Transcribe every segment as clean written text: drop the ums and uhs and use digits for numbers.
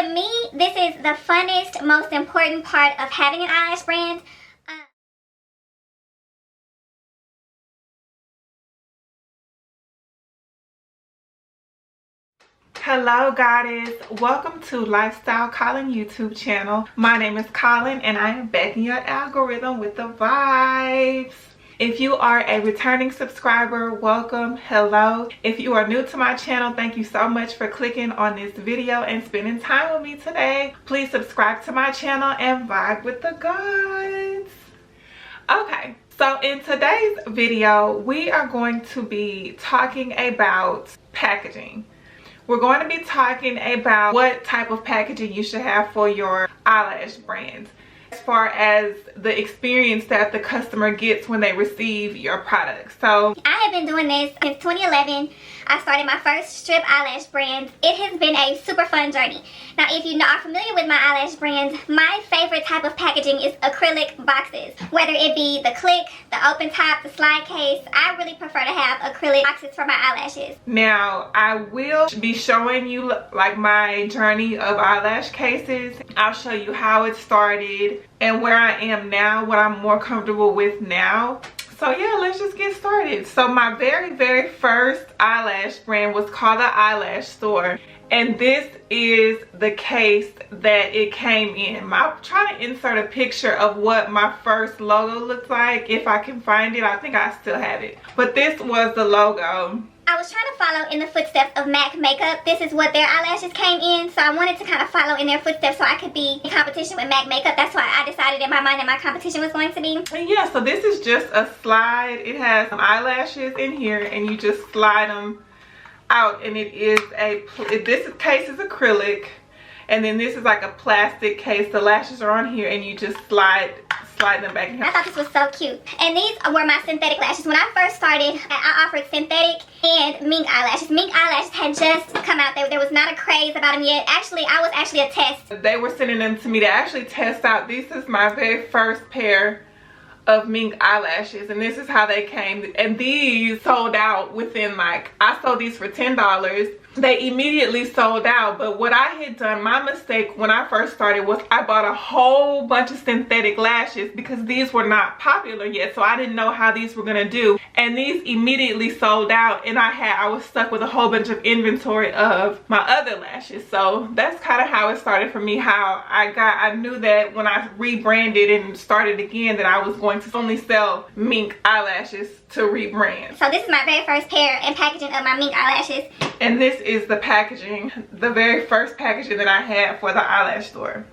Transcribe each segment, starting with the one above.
To me, this is the funnest, most important part of having an eyelash brand. Hello goddess, welcome to Lifestyle Colin YouTube channel. My name is Colin and I am back in your algorithm with the vibes. If you are a returning subscriber, welcome, hello. If you are new to my channel, thank you so much for clicking on this video and spending time with me today. Please subscribe to my channel and vibe with the gods. Okay, so in today's video, we are going to be talking about packaging. We're going to be talking about what type of packaging you should have for your eyelash brand, as far as the experience that the customer gets when they receive your product. So I have been doing this since 2011. I started my first strip eyelash brand. It has been a super fun journey. Now, if you are familiar with my eyelash brand, my favorite type of packaging is acrylic boxes. Whether it be the click, the open top, the slide case, I really prefer to have acrylic boxes for my eyelashes. Now, I will be showing you like my journey of eyelash cases. I'll show you how it started and where I am now, what I'm more comfortable with now. So yeah, let's just get started. So my very first eyelash brand was called the Eyelash Store. And this is the case that it came in. I'm trying to insert a picture of what my first logo looked like. If I can find it, I think I still have it. But this was the logo. I was trying to follow in the footsteps of MAC Makeup. This is what their eyelashes came in, so I wanted to kind of follow in their footsteps so I could be in competition with MAC Makeup. That's why I decided in my mind that my competition was going to be. And yeah, so this is just a slide. It has some eyelashes in here and you just slide them out, and it is this case is acrylic, and then this is like a plastic case. The lashes are on here and you just slide them back in here. I thought this was so cute. And these were my synthetic lashes. When I first started, I offered synthetic and mink eyelashes. Mink eyelashes had just come out. There was not a craze about them yet. Actually, I was actually a test. They were sending them to me to actually test out. This is my very first pair of mink eyelashes, and this is how they came. And these sold out within, like, I sold these for $10. They immediately sold out. But what I had done, my mistake when I first started, was I bought a whole bunch of synthetic lashes because these were not popular yet, so I didn't know how these were gonna do. And these immediately sold out, and I was stuck with a whole bunch of inventory of my other lashes. So that's kind of how it started for me. How I knew that when I rebranded and started again, that I was going to only sell mink eyelashes to rebrand. So this is my very first pair and packaging of my mink eyelashes. And this is the packaging, the very first packaging that I had for the Eyelash Store.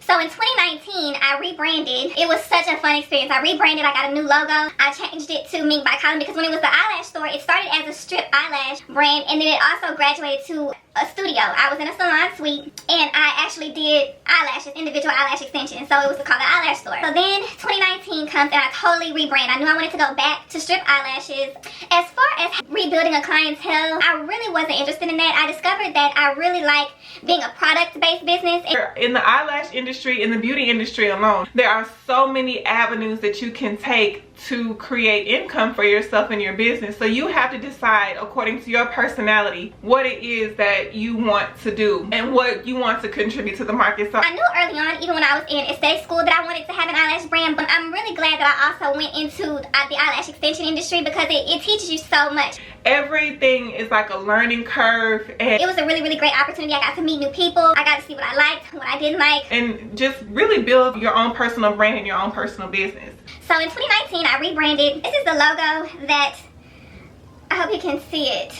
So in 2019, I rebranded. It was such a fun experience. I rebranded, I got a new logo. I changed it to Mink by Colin because when it was the Eyelash Store, it started as a strip eyelash brand, and then it also graduated to a studio. I was in a salon suite and I actually did eyelashes, individual eyelash extensions. So it was called the Eyelash Store. So then 2019 comes and I totally rebrand. I knew I wanted to go back to strip eyelashes. As far as rebuilding a clientele, I really wasn't interested in that. I discovered that I really like being a product-based business. In the eyelash industry, in the beauty industry alone, there are so many avenues that you can take to create income for yourself and your business. So you have to decide, according to your personality, what it is that you want to do and what you want to contribute to the market. So I knew early on, even when I was in aesthetic school, that I wanted to have an eyelash brand, but I'm really glad that I also went into the eyelash extension industry because it teaches you so much. Everything is like a learning curve, and it was a really great opportunity. I got to meet new people. I got to see what I liked, what I didn't like, and just really build your own personal brand and your own personal business. So in 2019, I rebranded. This is the logo that, I hope you can see it.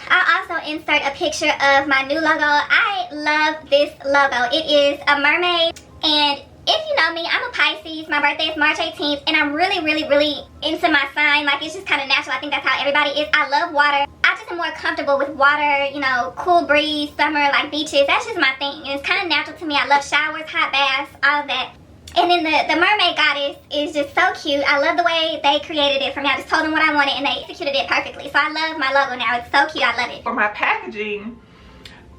I'll also insert a picture of my new logo. I love this logo. It is a mermaid, and if you know me, I'm a Pisces. My birthday is March 18th, and I'm really into my sign. Like, it's just kind of natural. I think that's how everybody is. I love water. I just am more comfortable with water, you know, cool breeze, summer, like beaches. That's just my thing, and it's kind of natural to me. I love showers, hot baths, all of that. And then the mermaid goddess is just so cute. I love the way they created it for me. I just told them what I wanted and they executed it perfectly. So I love my logo now. It's so cute. I love it. For my packaging,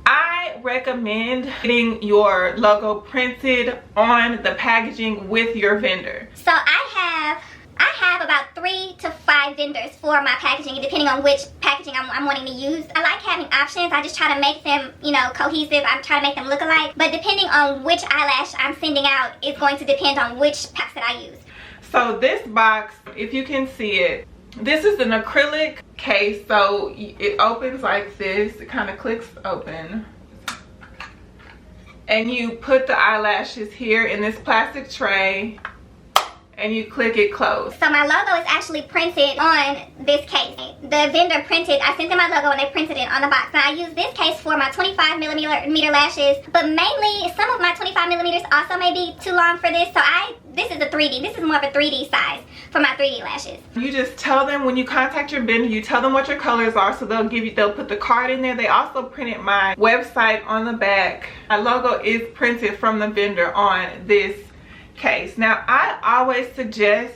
I recommend getting your logo printed on the packaging with your vendor. So I have about 3 to 5 buy vendors for my packaging, depending on which packaging I'm wanting to use. I like having options. I just try to make them, you know, cohesive. I'm trying to make them look alike. But depending on which eyelash I'm sending out, it's going to depend on which packs that I use. So this box, if you can see it, this is an acrylic case. So it opens like this. It kind of clicks open. And you put the eyelashes here in this plastic tray. And you click it closed. So my logo is actually printed on this case. The vendor printed, I sent them my logo and they printed it on the box. Now I use this case for my 25mm lashes, but mainly some of my 25mm also may be too long for this. So this is a 3D. This is more of a 3D size for my 3D lashes. You just tell them when you contact your vendor, you tell them what your colors are, so they'll put the card in there. They also printed my website on the back. My logo is printed from the vendor on this case. Now I always suggest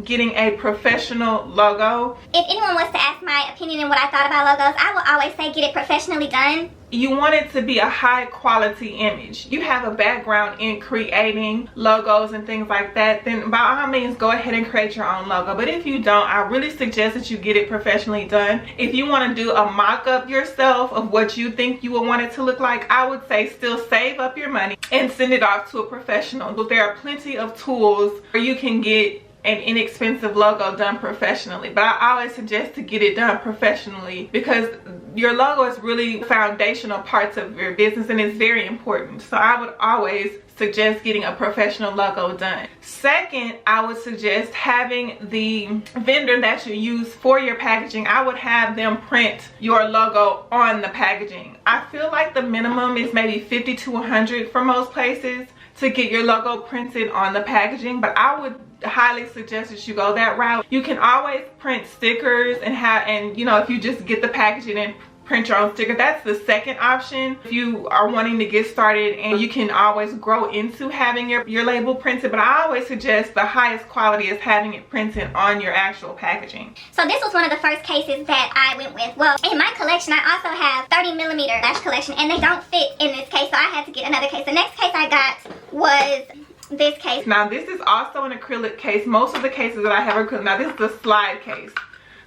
getting a professional logo. If anyone wants to ask my opinion on what I thought about logos, I will always say get it professionally done. You want it to be a high quality image. You have a background in creating logos and things like that, then by all means go ahead and create your own logo. But if you don't, I really suggest that you get it professionally done. If you want to do a mock-up yourself of what you think you would want it to look like, I would say still save up your money and send it off to a professional. But there are plenty of tools where you can get an inexpensive logo done professionally. But I always suggest to get it done professionally because your logo is really foundational parts of your business and it's very important. So I would always suggest getting a professional logo done. Second, I would suggest having the vendor that you use for your packaging, I would have them print your logo on the packaging. I feel like the minimum is maybe 50 to 100 for most places to get your logo printed on the packaging, but I would highly suggest that you go that route. You can always print stickers and you know, if you just get the packaging and print your own sticker, that's the second option. If you are wanting to get started, and you can always grow into having your label printed, but I always suggest the highest quality is having it printed on your actual packaging. So this was one of the first cases that I went with. Well, in my collection I also have 30mm lash collection and they don't fit in this case, so I had to get another case. The next case I got was this case. Now this is also an acrylic case. Most of the cases that I have are acrylic. Now this is the slide case.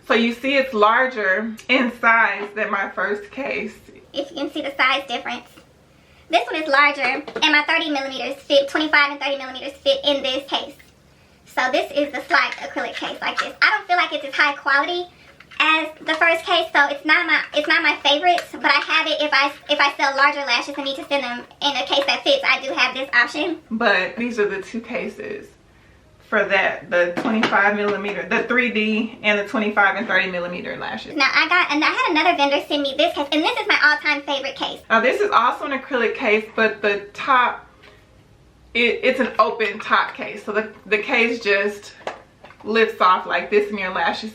So you see it's larger in size than my first case. If you can see the size difference. This one is larger and my 30mm fit, 25 and 30mm fit in this case. So this is the slide acrylic case like this. I don't feel like it's as high quality as the first case, so it's not my favorite, but I have it if I sell larger lashes and need to send them in a case that fits. I do have this option. But these are the two cases for that, the 25mm, the 3D and the 25 and 30mm lashes. Now I had another vendor send me this case, and this is my all-time favorite case. Now this is also an acrylic case, but the top, it's an open top case, so the case just lifts off like this, and your lashes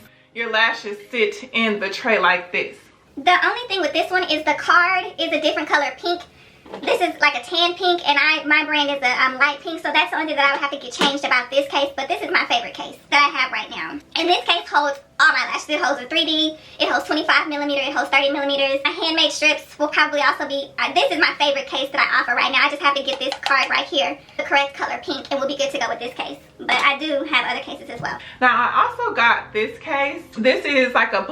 sit in the tray like this. The only thing with this one is the card is a different color pink. This is like a tan pink, and my brand is a light pink, so that's the only thing that I would have to get changed about this case. But this is my favorite case that I have right now. And this case holds all my lashes. It holds a 3D, it holds 25mm, it holds 30mm. My handmade strips will probably also be, this is my favorite case that I offer right now. I just have to get this card right here, the correct color pink, and we'll be good to go with this case. But I do have other cases as well. Now I also got this case. This is like a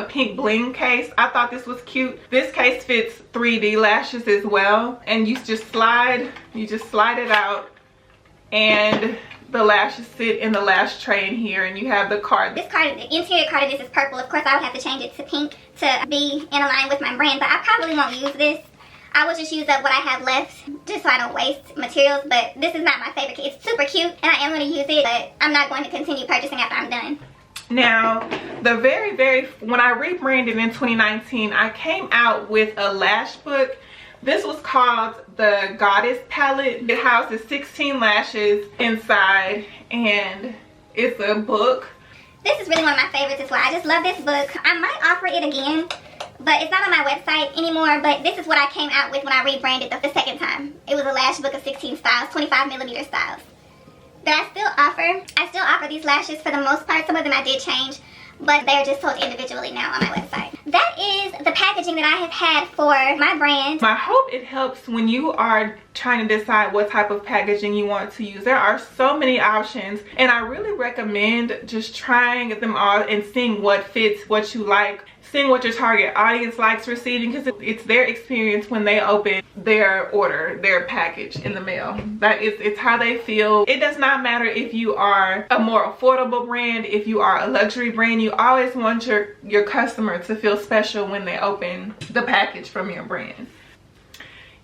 pink bling case. I thought this was cute. This case fits 3D lashes as well, and you just slide it out, and the lashes sit in the lash tray in here, and you have the card. This card, the interior card of this is purple. Of course, I would have to change it to pink to be in line with my brand, but I probably won't use this. I will just use up what I have left just so I don't waste materials, but this is not my favorite. It's super cute, and I am going to use it, but I'm not going to continue purchasing after I'm done. Now, when I rebranded in 2019, I came out with a lash book. This was called the Goddess Palette. It houses 16 lashes inside, and it's a book. This is really one of my favorites as well. I just love this book. I might offer it again, but it's not on my website anymore. But this is what I came out with when I rebranded the second time. It was a lash book of 16 styles, 25mm styles. But I still offer these lashes for the most part. Some of them I did change. but they're just sold individually now on my website. That is the packaging that I have had for my brand. I hope it helps when you are trying to decide what type of packaging you want to use. There are so many options, and I really recommend just trying them all and seeing what fits what you like, seeing what your target audience likes receiving, because it's their experience when they open their order, their package in the mail. It's how they feel. It does not matter if you are a more affordable brand, if you are a luxury brand. You always want your customer to feel special when they open the package from your brand.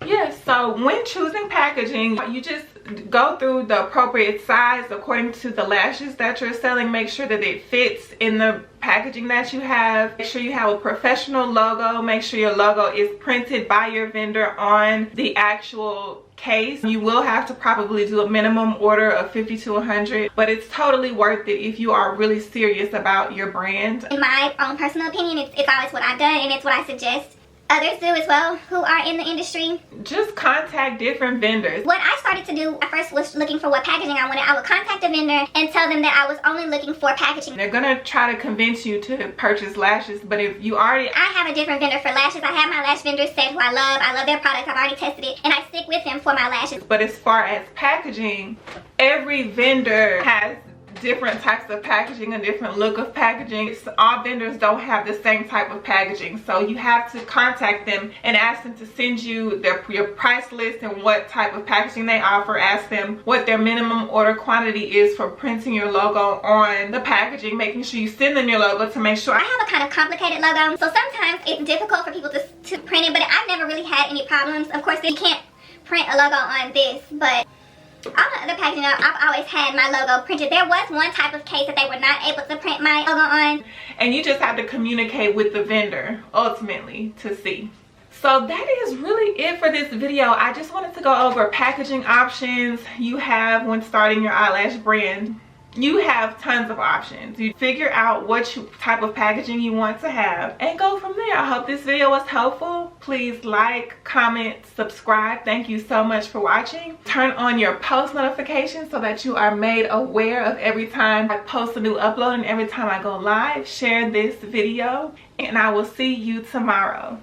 Yes, so when choosing packaging, you just go through the appropriate size according to the lashes that you're selling. Make sure that it fits in the packaging that you have. Make sure you have a professional logo. Make sure your logo is printed by your vendor on the actual case. You will have to probably do a minimum order of 50 to 100, but it's totally worth it if you are really serious about your brand. In my own personal opinion, it's always what I've done, and it's what I suggest others do as well who are in the industry. Just contact different vendors. What I started to do, I first was looking for what packaging I wanted. I would contact a vendor and tell them that I was only looking for packaging. They're gonna try to convince you to purchase lashes, but if you already... I have a different vendor for lashes. I have my lash vendor set who I love their product. I've already tested it, and I stick with them for my lashes. But as far as packaging, every vendor has different types of packaging, a different look of packaging. All vendors don't have the same type of packaging, so you have to contact them and ask them to send you your price list and what type of packaging they offer. Ask them what their minimum order quantity is for printing your logo on the packaging, making sure you send them your logo to make sure. I have a kind of complicated logo, so sometimes it's difficult for people to print it, but I've never really had any problems. Of course, you can't print a logo on this, but all the other packaging, I've always had my logo printed. There was one type of case that they were not able to print my logo on. And you just have to communicate with the vendor ultimately to see. So that is really it for this video. I just wanted to go over packaging options you have when starting your eyelash brand. You have tons of options. You figure out what type of packaging you want to have and go from there. I hope this video was helpful. Please like, comment, subscribe. Thank you so much for watching. Turn on your post notifications so that you are made aware of every time I post a new upload and every time I go live. Share this video, and I will see you tomorrow.